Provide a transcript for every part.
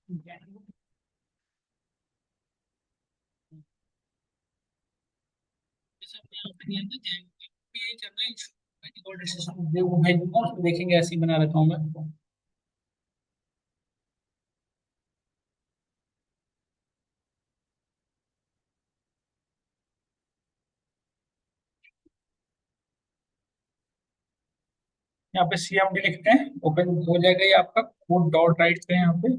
जैसे अपने यहाँ पे दिया था जैन पे ये चल रहा है इशू डिसीजन दे वो भेजूंगा उसको देखेंगे ऐसे ही बना रखा हूँ मैं। यहाँ पे CMD लिखते हैं ओपन हो जाएगा ये आपका कोड डॉट राइट पे यहाँ पे।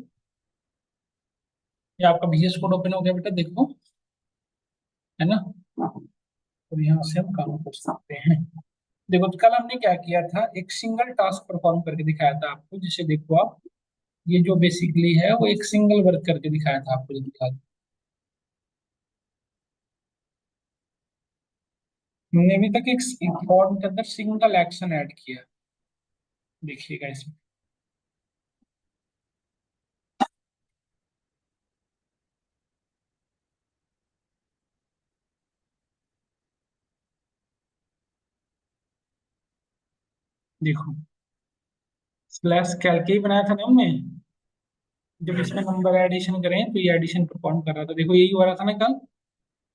ये आपका VS कोड ओपन हो गया बेटा देखो, है ना। और यहाँ से हम काम कर सकते हैं। देखो तो कल हमने क्या किया था, एक सिंगल टास्क परफॉर्म करके दिखाया था आपको, जिसे देखो आप, ये जो बेसिकली है वो एक सिंगल वर्क करके दिखाया था आपको जो दिखा। हमने अभी तक एक फॉर्म के अंदर सिंगल एक्शन ऐड किया, देखिएगा इसमें। देखो स्लैश कैलके ही बनाया था ना हमने, जब इसमें नंबर एडिशन करें तो ये एडिशन परफॉर्म कर रहा था, देखो यही हो रहा था ना कल।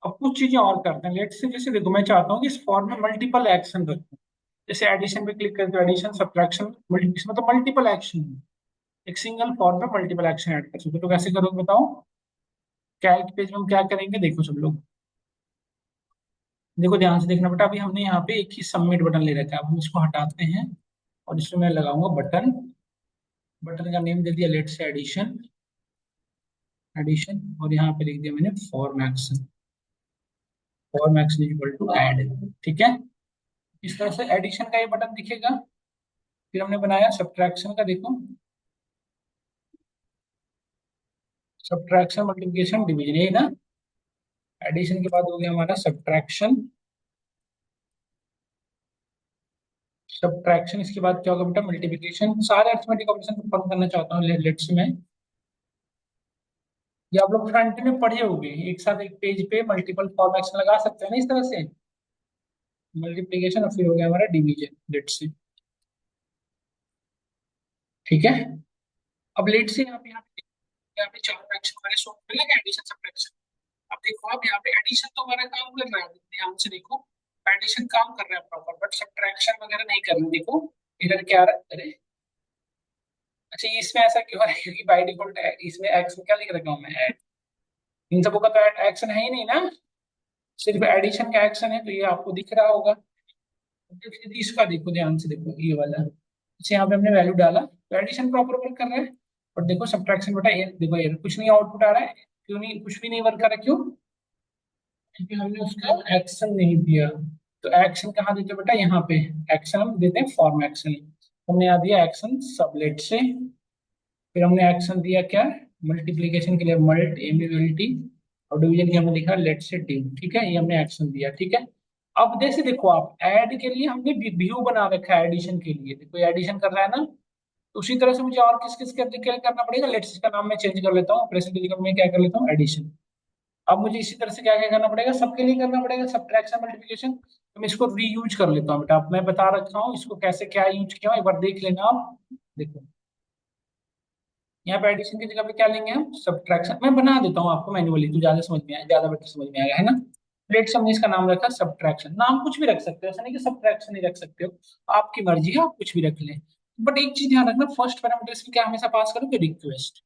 अब कुछ चीजें और करते हैं, लेट से जैसे देखो मैं चाहता हूँ कि इस फॉर्म में मल्टीपल एक्शन रखूं। जैसे एडिशन पे क्लिक करके एडिशन सब्ट्रैक्शन, इसमें तो मल्टीपल एक्शन है। एक सिंगल फॉर्म में मल्टीपल एक्शन ऐड कर सकते हो, तो कैसे करोगे बताओ। कैल्क पेज में हम क्या करेंगे देखो सब लोग, देखो ध्यान से देखना बेटा। अभी हमने यहाँ पे एक ही सबमिट बटन ले रखा है, अब हम इसको हटाते हैं और इसमें मैं लगाऊंगा बटन। बटन का नेम दे दिया लेट से एडिशन, एडिशन, और यहाँ पे लिख दिया मैंने form action. Form action equal to add, ठीक है। इस तरह से एडिशन का ये बटन दिखेगा। फिर हमने बनाया सब्ट्रैक्शन का, देखो सब्ट्रैक्शन मल्टीप्लिकेशन डिवीजन, यही ना। एडिशन के बाद हो गया हमारा सब्ट्रैक्शन। सब्ट्रैक्शन इसके बाद क्या होगा बेटा, मल्टीप्लिकेशन। सारे अरिथमेटिक ऑपरेशन परफॉर्म करना चाहता हूँ लेट्स में। ये आप लोग फ्रंट में पढ़े होंगे, एक साथ एक पेज पे मल्टीपल फॉर्म एक्शन लगा सकते हैं ना इस तरह से। मल्टीप्लिकेशन और फिर हो गया हमारा डिवीजन लेट्स से, ठीक है। अब लेट से यहाँ पे चार एक्शन हमारे शो मिलेगा, एडिशन सब्ट्रैक्शन। अब देखो आप यहाँ पे एडिशन तो हमारा काम कर रहा है, ध्यान से देखो। एडिशन काम कर रहा है प्रॉपर, बट सब्ट्रैक्शन वगैरह नहीं कर रहे, देखो इधर क्या आ रहा है, अरे अच्छा ये इसमें ऐसा क्यों है, क्योंकि बाय डिफॉल्ट इसमें एक्शन क्या लिख रखा हूँ मैं, ऐड। इन सबों का तो एक्शन है ही नहीं ना, सिर्फ एडिशन का एक्शन है, तो ये आपको दिख रहा होगा। तो फिर इसका देखो ध्यान से, देखो ये वाला, जैसे यहाँ पे हमने वैल्यू डाला तो एडिशन प्रॉपर वर्क कर रहा है। और देखो सब्ट्रैक्शन बेटा, ये देखो ये कुछ नहीं आउटपुट आ रहा है, क्यों नहीं, कुछ भी नहीं वर्क कर रहा, क्यों, क्योंकि हमने उसका एक्शन नहीं दिया। तो एक्शन कहाँ देते हैं बेटा, यहाँ पे एक्शन हम देते हैं फॉर्म एक्शन। हमने यहाँ दिया एक्शन सबलेट से, फिर हमने एक्शन दिया क्या, मल्टीप्लीकेशन के लिए मल्ट एमयूएलटी, और डिवीजन के हमने लिखा लेट से डिव, ठीक है, ये हमने एक्शन दिया, ठीक है। अब जैसे देखो आप ऐड के लिए हमने व्यू बना रखा है, एडिशन के लिए देखो एडिशन कर रहा है ना। तो उसी तरह से मुझे और किस किस क्या करना पड़ेगा, लेट्स का नाम मैं चेंज कर लेता हूँ, ऑपरेशन के लिए मैं क्या कर लेता हूँ एडिशन। अब मुझे इसी तरह से क्या क्या करना पड़ेगा, सबके लिए करना पड़ेगा सब्ट्रैक्शन मल्टीप्लिकेशन, तो मैं इसको रीयूज कर लेता हूँ बेटा। अब मैं बता रखा हूँ इसको कैसे क्या यूज किया हूँ, एक बार देख लेना आप। देखो यहाँ पे एडिशन की जगह पे क्या लेंगे हम, सब्ट्रैक्शन। मैं बना देता हूँ आपको मैन्युअली, तो ज्यादा समझ में आया, ज्यादा बेटर समझ में आएगा, है ना। लेट्स हमने इसका नाम रखा सब्ट्रैक्शन, नाम कुछ भी रख सकते हो, ऐसा नहीं कि सब्ट्रैक्शन ही रख सकते हो, आपकी मर्जी है, आप कुछ भी रख लें। बट एक चीज ध्यान रखना, फर्स्ट पैरामीटर इसमें क्या हमेशा पास करोगे, रिक्वेस्ट।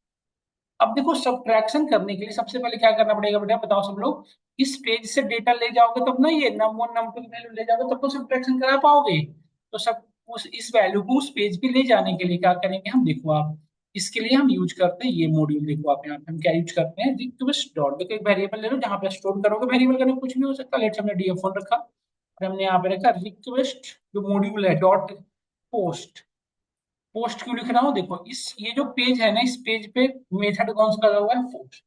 अब देखो सब्ट्रैक्शन करने के लिए सबसे पहले क्या करना पड़ेगा बेटा, बताओ सब लोग। इस पेज से डेटा ले जाओगे तब ना, ये नम वन नम टू की वैल्यू ले जाओगे तब तो सब्ट्रैक्शन करा पाओगे। तो सब उस इस वैल्यू को उस पेज पे ले जाने के लिए क्या करेंगे हम, देखो आप, इसके लिए हम यूज करते हैं ये मॉड्यूल। देखो आप यहाँ पे हम क्या यूज करते हैं, रिक्वेस्ट डॉट, देखो एक वेरिएबल ले लो जहाँ पे स्टोर करोगे, वेरिएबल का नाम कुछ भी हो सकता है, लेट्स हमने df1 रखा, और हमने यहाँ पे रखा रिक्वेस्ट जो मॉड्यूल है डॉट पोस्ट। पोस्ट क्यों लिख रहा हूँ, देखो इस ये जो पेज है ना, इस पेज पे मेथड कौन सा लगा हुआ है, पोस्ट।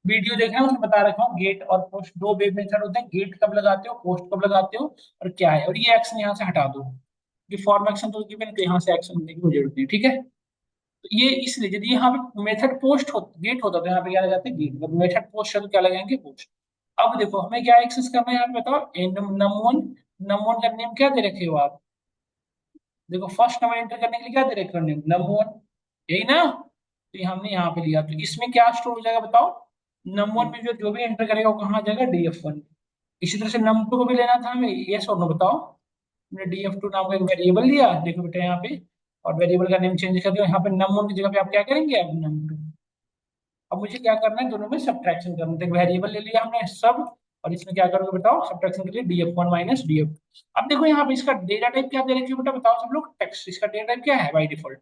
वीडियो देख रहे हो उसमें बता रखा हूँ, गेट और पोस्ट दो वेब मेथड होते हैं, गेट कब लगाते हो, पोस्ट कब लगाते हो, और क्या है, और ये एक्शन यहाँ से हटा दो। ये फॉर्म एक्शन तो गिवन, तो यहाँ से एक्शन देने की कोई जरूरत नहीं, ठीक है। तो ये इसलिए यदि यहाँ पे मेथड पोस्ट हो, गेट होता तो यहाँ पे क्या लगाते हैं गेट, जब मेथड पोस्ट है तो क्या लगाएंगे पोस्ट। अब देखो हमें क्या एक्सेस करना है यहाँ पे बताओ, नम वन। नम वन का नेम क्या दे रखे हो आप, देखो फर्स्ट नंबर एंटर करने के लिए क्या दे रखे हो नेम, नम वन, यही ना। तो ये हमने यहाँ पे लिया, तो इसमें क्या स्टोर हो जाएगा बताओ? नम वन में जो जो भी एंटर करेगा वो कहाँ आ जाएगा, DF1। इसी तरह से नम टू को भी लेना था हमें, यस और नो बताओ। हमने DF2 नाम का एक वेरिएबल लिया, देखो बेटा यहाँ पे, और वेरिएबल का नेम चेंज कर दिया, यहाँ पे नम वन की जगह पे आप क्या करेंगे, अब नम टू। अब मुझे क्या करना है, दोनों में सब्ट्रैक्शन करना है, तो एक वेरिएबल ले लिया हमने सब, और इसमें क्या करोगे बताओ, सब्ट्रैक्शन के लिए DF1 माइनस DF। अब देखो यहाँ पे इसका डेटा टाइप क्या दे रखे हो बेटा, बताओ सब लोग, टेक्स्ट। इसका डेटा टाइप क्या है बाई डिफॉल्ट?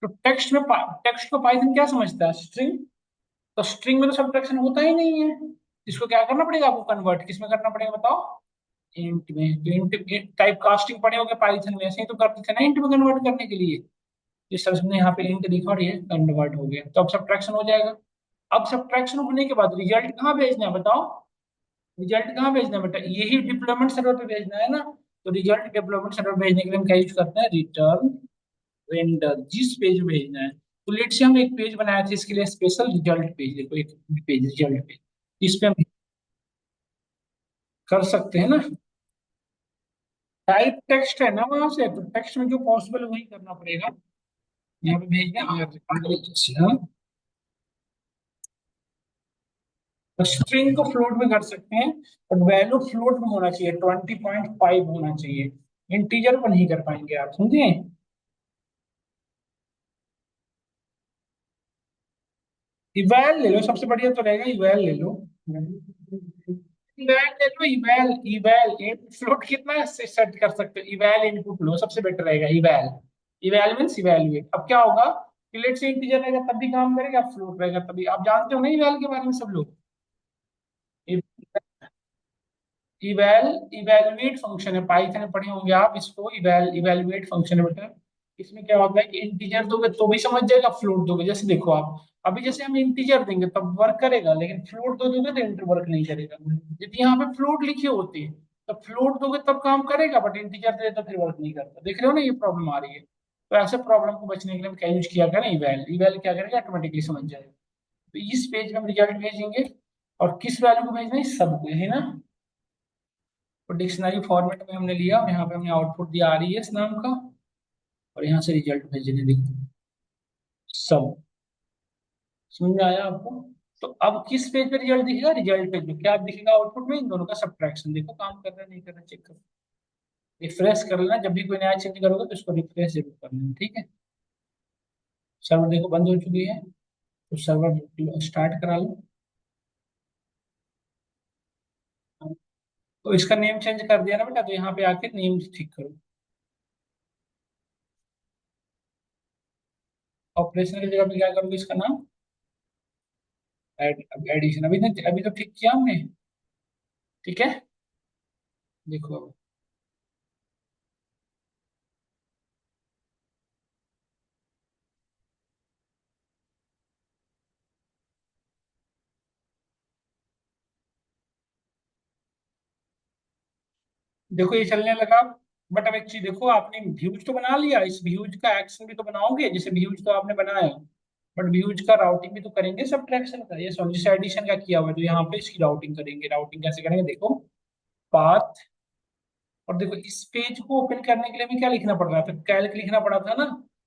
तो टेक्स्ट को पाइथन क्या समझता है, स्ट्रिंग। तो स्ट्रिंग में तो सब्ट्रैक्शन होता ही नहीं है, इसको क्या करना पड़ेगा आपको, कन्वर्ट किसमें करना पड़ेगा बताओ, इंट में। तो इंट टाइप कास्टिंग पढ़े होगे पाइथन में, ऐसे ही तो करते थे ना इंट में कन्वर्ट करने के लिए। इस तरह से हमने यहाँ पे इंट लिखा और ये कन्वर्ट हो गया, तो अब सब्ट्रैक्शन हो जाएगा। अब सब्ट्रैक्शन होने के बाद रिजल्ट कहाँ भेजना है बताओ, रिजल्ट कहाँ भेजना है बेटा, यही डिप्लोयमेंट सर्वर पे भेजना है ना। तो रिजल्ट डिप्लोयमेंट सर्वर भेजने के लिए हम क्या यूज करते हैं, रिटर्न वेंडर, जिस पेज में भेजना है। तो लेट से हम एक पेज बनाया था इसके लिए स्पेशल, रिजल्ट पेज, देखो एक पेज रिजल्ट पेज, इस पे हम कर सकते हैं ना। टाइप टेक्स्ट है ना वहां से, तो टेक्स्ट में जो पॉसिबल है वही करना पड़ेगा। यहाँ पे भेज दें हाँ। तो स्ट्रिंग को फ्लोट में कर सकते हैं, बट वैल्यू फ्लोट में होना चाहिए, 20.5 होना चाहिए। इंटीजर को नहीं कर पाएंगे आप, समझे। इवैल ले लो, सबसे बढ़िया तो रहेगा, इवैल ले लो। इवैल ले लो, इवैल। इवैल फ्लोट कितना सेट कर सकते हो, इवैल इनपुट लो, सबसे बेटर रहेगा इवैल। इवैल मीन्स इवैल्यूएट। अब क्या होगा, लेट से इंटीजर रहेगा तब भी काम करेगा, फ्लोट रहेगा तभी। आप जानते हो ना इवैल के बारे में सब लोग। इवैल इवैल्यूएट फंक्शन है, पाइथन में पढ़े होंगे आप इसको, इवैल्यूएट फंक्शन है बेटा। इसमें क्या होता है कि इंटीजर दोगे तो भी समझ जाएगा, फ्लोट दोगे, जैसे देखो आप, अभी जैसे हम इंटीजर देंगे तब वर्क करेगा, लेकिन फ्लोट दो दोगे तो इंटर वर्क नहीं करेगा। यदि यहाँ पे फ्लोट लिखी होती है तो फ्लोट दोगे तब काम करेगा, बट इंटीजर दे तो फिर वर्क नहीं करता, देख रहे हो ना, ये प्रॉब्लम आ रही है। तो ऐसे प्रॉब्लम को बचने के लिए हम क्या यूज किया करें, इवैल। इवैल क्या करेगा, ऑटोमेटिकली समझ जाएगा। तो इस पेज में हम रिजल्ट भेजेंगे, और किस वैल्यू को भेजना है, सबको, है ना। तो डिक्शनरी फॉर्मेट में हमने लिया, और यहाँ पे हमने आउटपुट दिया RES नाम का, और यहाँ से रिजल्ट भेजने देखो सब। समझ में आया आपको? तो अब किस पेज पे रिजल्ट दिखेगा, रिजल्ट पेज में क्या दिखेगा आउटपुट में, इन दोनों का सब्ट्रैक्शन, देखो काम कर रहा है नहीं कर रहा, चेक करो। रिफ्रेश कर लेना, जब भी कोई नया चेंज करोगे तो इसको रिफ्रेश जरूर कर लेना, ठीक है। सर्वर देखो बंद हो चुकी है, तो सर्वर स्टार्ट करा लो। तो इसका नेम चेंज कर दिया ना बेटा, तो यहाँ पे आके नेम ठीक करो। ऑपरेशन की जगह पे क्या करोगे, इसका नाम एडिशन, अभी नहीं, अभी तो ठीक किया हमने, ठीक है। देखो अब, देखो ये चलने लगा। बट अब एक चीज देखो, आपने व्यूज तो बना लिया, इस व्यूज का एक्शन भी तो बनाओगे, जैसे व्यूज तो आपने बनाया, बट व्यूज का राउटिंग भी तो करेंगे सब्ट्रैक्शन का, ये समझ, जैसे एडिशन का किया हुआ है तो यहाँ पे इसकी राउटिंग करेंगे। राउटिंग कैसे करेंगे देखो, पाथ, और देखो इस पेज को ओपन करने के लिए भी क्या लिखना पड़ रहा है, तो कैल्क लिखना पड़ा था ना।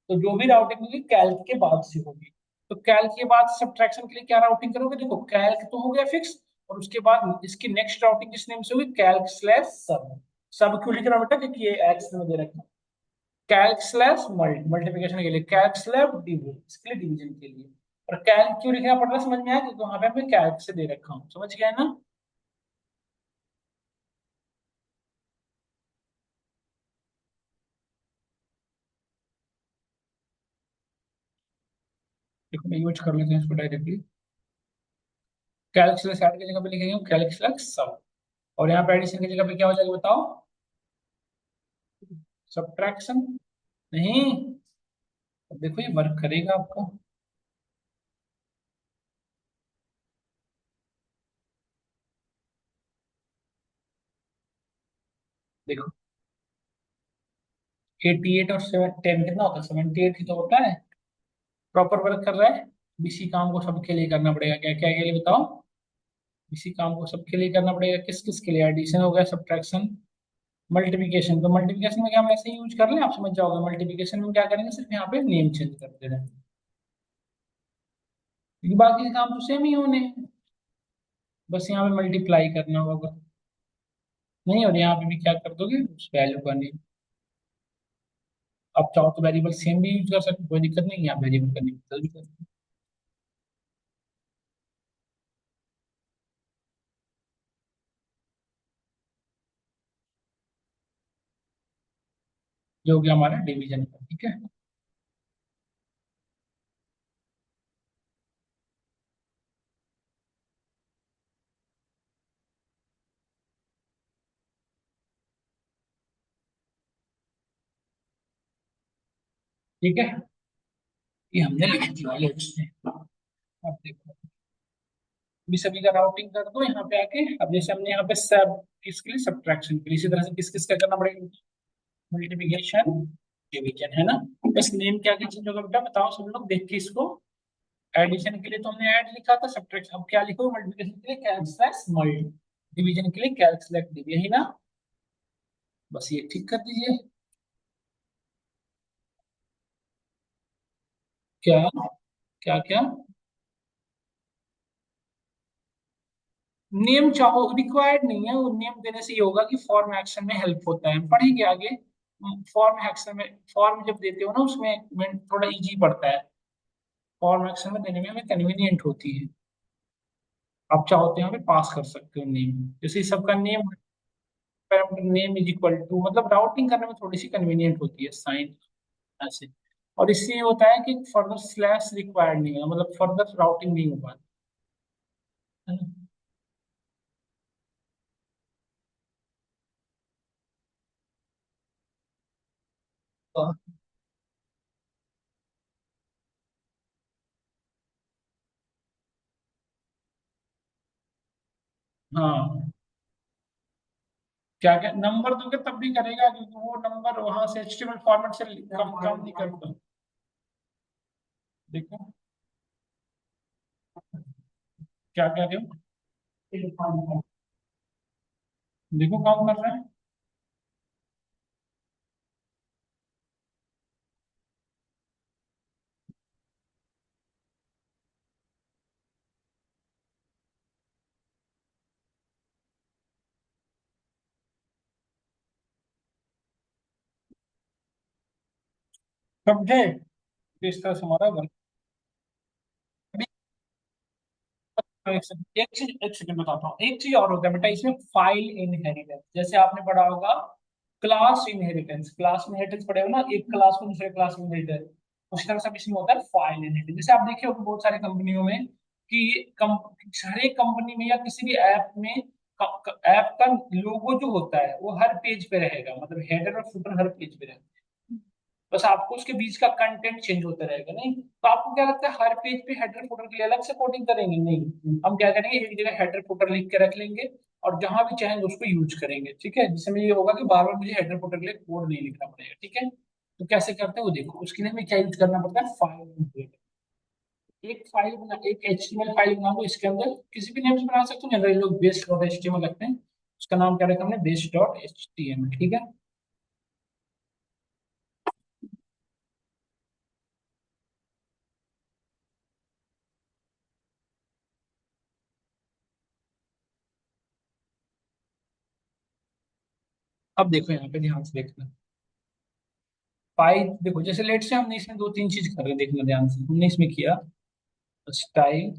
तो जो भी राउटिंग होगी कैल्क के बाद से होगी। तो कैल्क के बाद सब्ट्रैक्शन के लिए क्या राउटिंग करोगे, देखो कैल्क तो हो गया फिक्स, और उसके बाद इसकी नेक्स्ट राउटिंग किस नेम से होगी, कैल्क स्लैश सब। सब क्यों लिख रहा हूं बेटा, क्योंकि ये एक्स में दे रखा है। कैल्क स्लैश मल्टीप्लिकेशन के लिए, कैल्क स्लैश डिवीजन, इसके लिए डिवीजन के लिए। और कैल्क क्यों लिखना पड़ रहा है, समझ में आया, क्योंकि वहां पे मैं कैल्क से दे रखा हूँ, समझ गया ना। देखो मैं यूज कर लेते हैं इसको डायरेक्टली, कैल्क स्लैश ऐड की जगह पे लिखेंगे कैल्क स्लैश सब, और यहाँ पे एडिशन की जगह पे क्या हो जाएगा बताओ, सब्ट्रैक्शन। नहीं, अब देखो ये वर्क करेगा आपका, देखो 88 और 710 कितना होता है, 78 ही तो होता है। प्रॉपर वर्क कर रहा है। इसी काम को सबके लिए करना पड़ेगा, क्या क्या के लिए बताओ, इसी काम को सबके लिए करना पड़ेगा, किस किस के लिए, एडिशन हो गया, सब्ट्रैक्शन, मल्टीप्लिकेशन। तो मल्टीप्लिकेशन में क्या हम ऐसे ही यूज कर लें, आप समझ जाओगे। मल्टीप्लिकेशन में क्या करेंगे, सिर्फ यहाँ पे नेम चेंज कर दे रहे हैं। क्योंकि बाकी काम तो सेम ही होने हैं, बस यहाँ पे मल्टीप्लाई करना होगा। नहीं, और यहाँ पे भी क्या कर दोगे, उस वैल्यू का नहीं। आप चाहो तो वेरिएबल सेम भी यूज कर सकते हो, कोई दिक्कत नहीं है, आप वेरिएबल का नहीं बदल भी कर सकते हो। ये हो गया हमारा डिवीजन का, ठीक है। ठीक है, ये हमने लिख दिया ये उसने। अब देखो, अभी सभी का राउटिंग कर दो यहाँ पे आके। अब जैसे हमने यहाँ पे सब किसके लिए, सब्ट्रैक्शन के लिए, इसी तरह से किस किस का करना पड़ेगा, मल्टीप्लिकेशन, डिवीजन, है ना। बस नेम क्या क्या चेंज होगा बेटा, बताओ सब लोग देख के इसको। एडिशन के लिए तो हमने ऐड लिखा था, सब्ट्रैक्शन अब क्या लिखो, मल्टीप्लिकेशन के लिए कैल्क स्लैश मल्ट, डिवीजन के लिए कैल्क स्लैश डिव, यही ना। बस ये ठीक कर दीजिए। क्या क्या क्या नेम चाहो, रिक्वायर्ड नहीं है, वो नेम देने से ये होगा कि फॉर्म एक्शन में हेल्प होता है, पढ़ेंगे आगे। फॉर्म एक्शन में, फॉर्म जब देते हो ना उसमें थोड़ा इजी पड़ता है, फॉर्म एक्शन में देने में हमें कन्वीनियंट होती है। आप चाहो तो यहाँ पे पास कर सकते हो नेम, जैसे सबका name, parameter name is equal to, मतलब राउटिंग करने में थोड़ी सी कन्वीनियंट होती है साइन ऐसे। और इससे ये होता है कि फर्दर स्लैश रिक्वायर्ड नहीं है, मतलब फर्दर राउटिंग नहीं हो पाती है ना? तो, हाँ, क्या क्या नंबर दोगे तब भी करेगा, क्योंकि वो नंबर वहां से एचटीएमएल फॉर्मेट से कम नहीं करता। देखो क्या क्या देखो, देखो काम कर रहा है। समझे, तो इस तरह से हमारा वर्क। एक सेकंड बताता हूँ, एक चीज और होता है बेटा इसमें, फाइल इनहेरिटेंस, जैसे आपने पढ़ा होगा क्लास इनहेरिटेंस, क्लास इनहेरिटेंस पढ़े हो ना, एक क्लास को दूसरे क्लास में इनहेरिटेंस, उसी तरह से इसमें होता है फाइल इनहेरिटेंस। जैसे आप देखे हो बहुत सारे कंपनियों में कि हर एक कंपनी में या किसी भी ऐप में ऐप का लोगो जो होता है वो हर पेज पे रहेगा, मतलब हेडर और फुटर हर पेज पे रहेगा। बस आपको उसके बीच का कंटेंट चेंज होता रहेगा, नहीं तो आपको क्या लगता है हर पेज पे हेडर फुटर के लिए अलग से कोडिंग करेंगे, नहीं, हम क्या करेंगे एक जगह हेडर फुटर लिख के रख लेंगे, और जहां भी चाहेंगे उसको यूज करेंगे, ठीक है, जिसमें ये होगा कि बार बार मुझे हेडर फुटर के लिए कोड नहीं लिखना पड़ेगा, ठीक है। तो कैसे करते हैं वो देखो, उसके लिए हमें क्या यूज करना पड़ता है, फाइल। एक फाइल बना, एक एचटीएमएल फाइल बना दो, इसके अंदर किसी भी नेम से बना सकते हो, जनरली लोग बेस डॉट एचटीएमएल रखते हैं, उसका नाम क्या रखा हमने, बेस डॉट एचटीएमएल, ठीक है। अब देखो यहाँ पे ध्यान से देखना, फाइल देखो, जैसे लेट से हमने इसमें दो तीन चीज कर रहे हैं, देखना ध्यान से, हमने इसमें किया स्टाइल,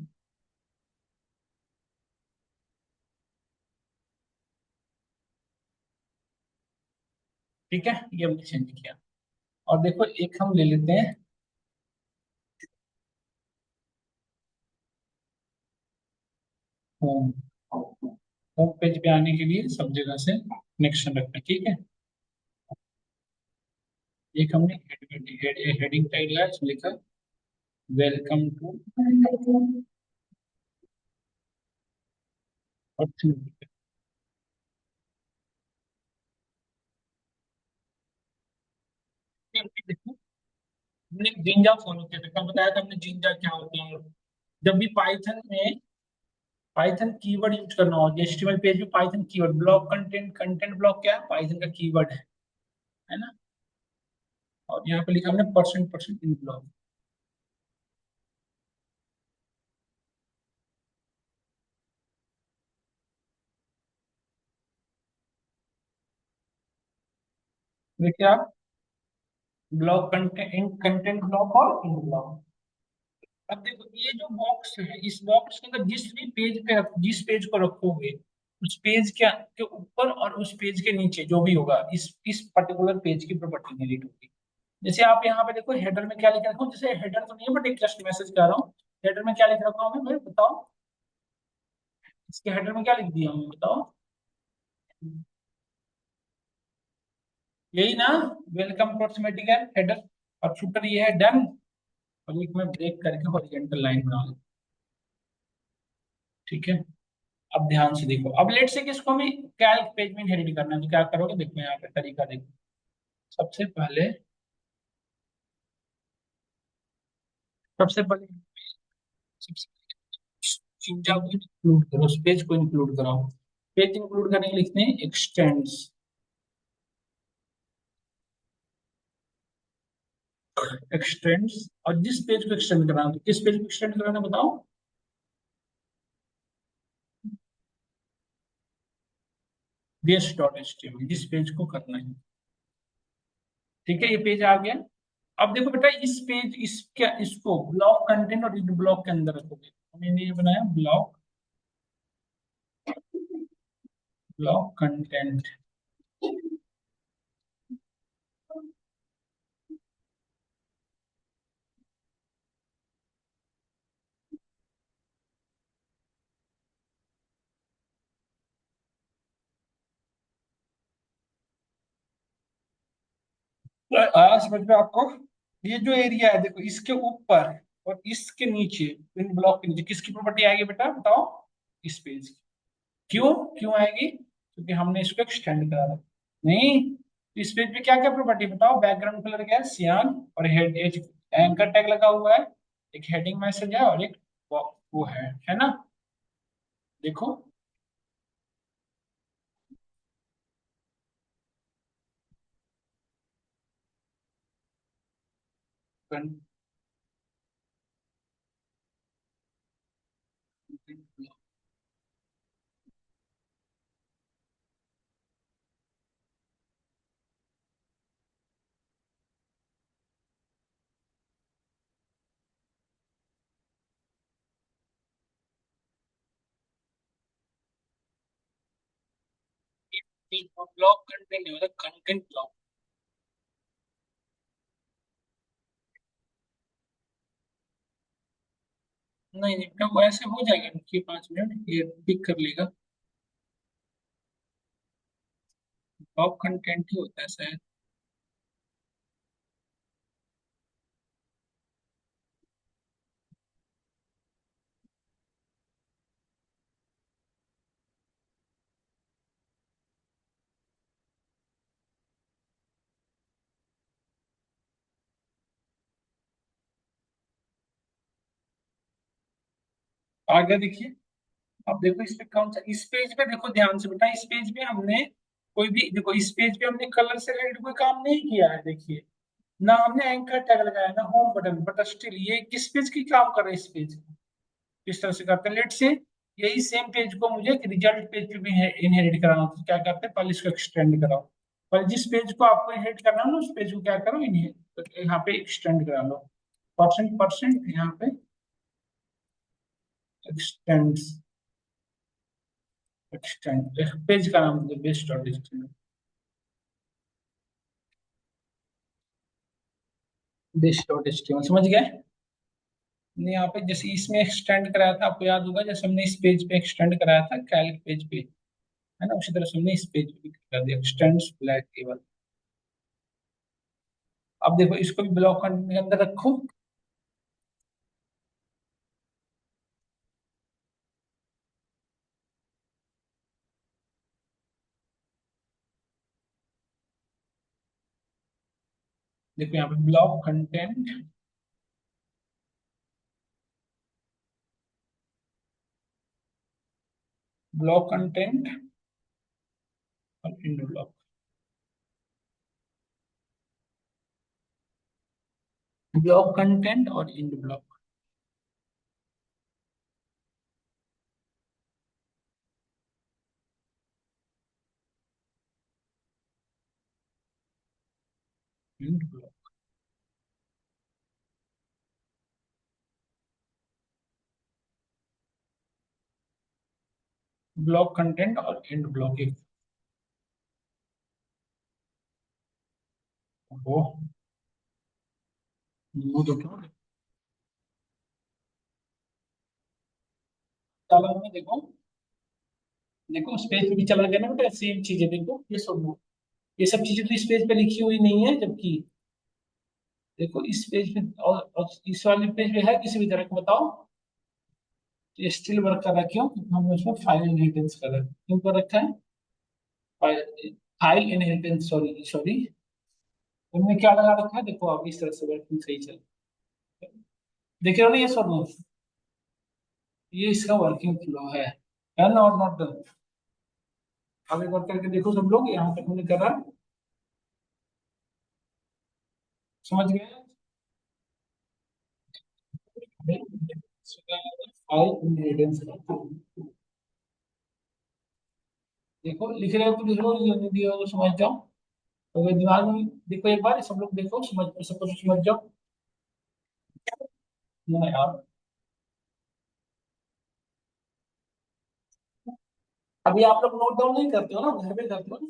ठीक है, ये हमने चेंज किया। और देखो एक हम ले लेते हैं होम, होम पेज पे आने के लिए सब जगह से कनेक्शन रखना, ठीक है। एक हमने हेडिंग टैग लगाया, इसमें लिखा वेलकम टू अर्थ। देखो हमने जिंजा फॉलो किया था, कब बताया था हमने जिंजा क्या होता है। जब भी पाइथन में पाइथन कीवर्ड यूज करना हो, एचटीएमएल पेज में Python keyword, block content, content block क्या है, पाइथन का कीवर्ड है ना। और यहाँ पे लिखा हमने परसेंट परसेंट इन ब्लॉक, देखिए आप, ब्लॉक कंटेंट, कंटेंट ब्लॉक और इन ब्लॉक। अब देखो ये जो बॉक्स है, इस बॉक्स के अंदर जिस भी पेज पे जिस पेज को रखोगे, उस पेज के ऊपर और उस पेज के नीचे जो भी होगा, इस पर्टिकुलर पेज की प्रॉपर्टी डिलीट होगी। जैसे आप यहाँ पे देखो हेडर में क्या लिख रखा हूँ, जैसे हेडर तो नहीं है बट एक जस्ट मैसेज कर रहा हूँ। हेडर में क्या लिख रखा हूँ मैं बताओ, इसके हेडर में क्या लिख दिया हूँ बताओ। यही ना, वेलकम टू ऑटोमेटिक है हेडर। और फुटर ये है डन। और एक मैं ब्रेक करके हॉरिजॉन्टल लाइन बना लूँ। ठीक है। अब ध्यान से देखो, अब लेट से किसको हमें कैल्क पेज में इनहेरिट करना है, तो क्या करोगे देखो यहाँ पे तरीका देखो। सबसे पहले सबसे पहले सबसे चिंजा को इंक्लूड करो, उस पेज को इंक्लूड कराओ। पेज इंक्लूड करने के लिए लिखते हैं एक्सटेंड्स। एक्सटेंड्स, और जिस पेज को एक्सटेंड कराना है, तो किस पेज को एक्सटेंड कराना है बताओ। Base dot H T M L, जिस पेज को करना है। ठीक है, ये पेज आ गया। अब देखो बेटा, इस पेज इस क्या इसको ब्लॉक कंटेंट और इस ब्लॉक के अंदर रखोगे। हमने ये बनाया ब्लॉक, ब्लॉक कंटेंट। आया समझ में आपको। ये जो एरिया है देखो, इसके ऊपर और इसके नीचे, इन ब्लॉक के नीचे किसकी प्रॉपर्टी आएगी बेटा बताओ, इस पेज की। क्यों क्यों आएगी, क्योंकि हमने इसको एक्सटेंड करा था। नहीं, इस पेज पे क्या क्या प्रॉपर्टी बताओ, बैकग्राउंड कलर क्या है सियान, और हेड एज एंकर टैग लगा हुआ है, एक हेडिंग मैसेज है और एक वो है ना। देखो, ब्लॉक कंटेंट नहीं होता, कंटेंट ब्लॉक। नहीं नहीं बेटा, वो ऐसे हो जाएगा, रुकिए 5 मिनट, ये पिक कर लेगा। ब्लॉक कंटेंट ही होता है शायद। आगे देखिए, अब देखो इस पे कौन सा, इस पेज पे देखो ध्यान से बेटा, इस पेज पे हमने कोई भी देखो, इस पेज पे हमने कलर से रिलेटेड कोई काम नहीं किया है देखिए। ना हमने एंकर टैग लगाया, ना होम बटन, बट स्टिल ये किस पेज की काम कर रहे हैं, इस पेज की। किस तरह से करते हैं, लेट से यही सेम पेज को मुझे रिजल्ट पेज पे भी इनहेरिट कराना हो, तो क्या करते हैं, पहले इसको एक्सटेंड कराओ। पर जिस पेज को आपको इनहेरिट करना है ना, उस पेज को क्या करो, इनहेरिट यहाँ पे एक्सटेंड करा लो। परसेंट परसेंट यहाँ पे एक्सटेंड, एक्सटेंड पेज का नाम best dot extend, best dot HTML, समझ गए। ने यहाँ पे जैसे इसमें एक्सटेंड कराया था, आपको याद होगा, जैसे हमने इस पेज पे एक्सटेंड कराया था कैल्क पेज पे, है ना, उसी तरह से हमने इस पेज पे भी कर दिया एक्सटेंड्स ब्लैक टेबल। अब देखो इसको भी ब्लॉक कंटेंट के अंदर रखो। देखो यहाँ पे ब्लॉक कंटेंट, ब्लॉक कंटेंट और इंड ब्लॉक। ब्लॉक कंटेंट और end block. End block. Block content और एंड ब्लॉकिंग। वो देखो, चला में देखो, देखो स्पेस पे भी चला गया ना बेटा, सेम चीज है, देखो ये सब, ये सब चीजें तो इस पेज पे लिखी हुई नहीं है, जबकि देखो इस पेज पे और इस वाले पेज पे है किसी भी तरह का, बताओ। ये स्टिल वर्क कर रहा है, क्यों? क्योंकि हमने उसमें फाइल इनहेरिटेंस कर रखा है। क्यों कर रखा है? File, file inheritance, sorry sorry, हमने क्या लगा रखा है, देखो आप इस तरह से वर्किंग सही चल, देख रहे हो ना ये सब, ये इसका वर्किंग फ्लो है ना, और नॉट डन। अब एक बार करके देखो सब लोग, यहाँ तक हमने करा, समझ गए? फाइल इनहेरिटेंस, देखो लिख रहे हो तो लिख लो, नहीं दिया हो तो समझ जाओ। तो अगर दिमाग में देखो एक बार, सब लोग देखो, समझ सब कुछ समझ जाओ ना यार। अभी आप लोग नोट डाउन नहीं करते हो ना, घर पे करते हो ना?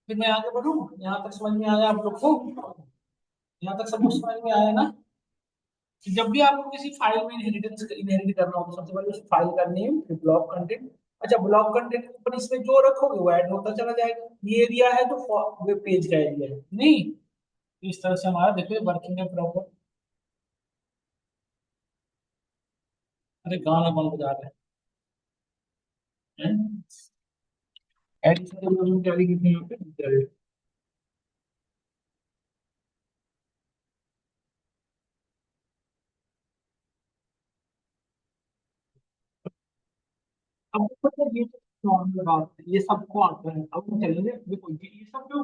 फिर मैं आगे बढ़ूँ, यहाँ तक समझ में आया आप लोग को? यहाँ तक सब कुछ समझ में आया ना? कि जब भी आपको किसी फाइल में इनहेरिटेंस इनहेरिट करना हो, तो सबसे पहले उस फाइल का नेम, फिर ब्लॉक कंटेंट। अच्छा, ब्लॉक कंटेंट के ऊपर इसमें जो रखोगे वो ऐड होता चला जाएगा। ये एरिया है तो वेब पेज का एरिया है नहीं। तो इस तरह से हमारा देखो वर्किंग है प्रॉपर। अरे गाना कौन बजा रहा है? एडिशन क्या लिखी थी यहाँ पे? अब देखो ये तो नॉर्मल बात है, ये सबको आता है। अब हम चलेंगे, देखो ये सब जो,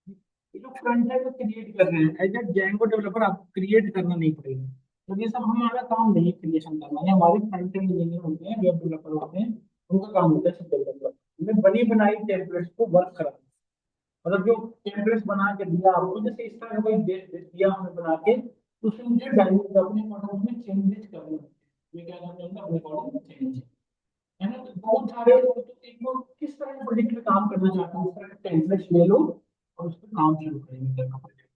ये जो फ्रंट एंड क्रिएट कर रहे हैं एज ए जेंगो डेवलपर, आपको क्रिएट करना नहीं पड़ेगा। तो ये सब हमारा काम नहीं, क्रिएशन करना है। हमारे फ्रंट एंड इंजीनियर होते हैं, वेब डेवलपर होते हैं, उनका काम होता है सब डेवलपर, हमें बनी बनाई टेम्पलेट्स को वर्क कराना। मतलब जो टेम्पलेट्स बना के दिया आपको, जैसे इस तरह का कोई दिया हमें बना के, तो उसमें मुझे डायरेक्ट अपने अकाउंट में चेंजेस करना है। ये क्या करना है, अपने अकाउंट में चेंज, है ना? तो बहुत सारे लोग, तो एक लोग किस तरह के प्रोजेक्ट में काम करना चाहते हैं, उस तरह के टेम्पलेट्स ले लो और उस पर काम शुरू करेंगे करना प्रोजेक्ट।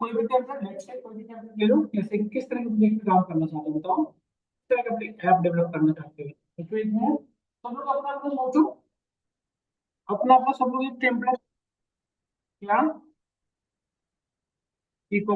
कोई भी टेम्पलेट, लेट्स से कोई भी टेम्पलेट ले लो, जैसे किस तरह के प्रोजेक्ट में काम करना चाहते हो बताओ, किस तरह का ऐप डेवलप करना चाहते हो, तो इसमें सब लोग अपना अपना सोचो, अपना अपना सब लोग एक टेम्पलेट, क्या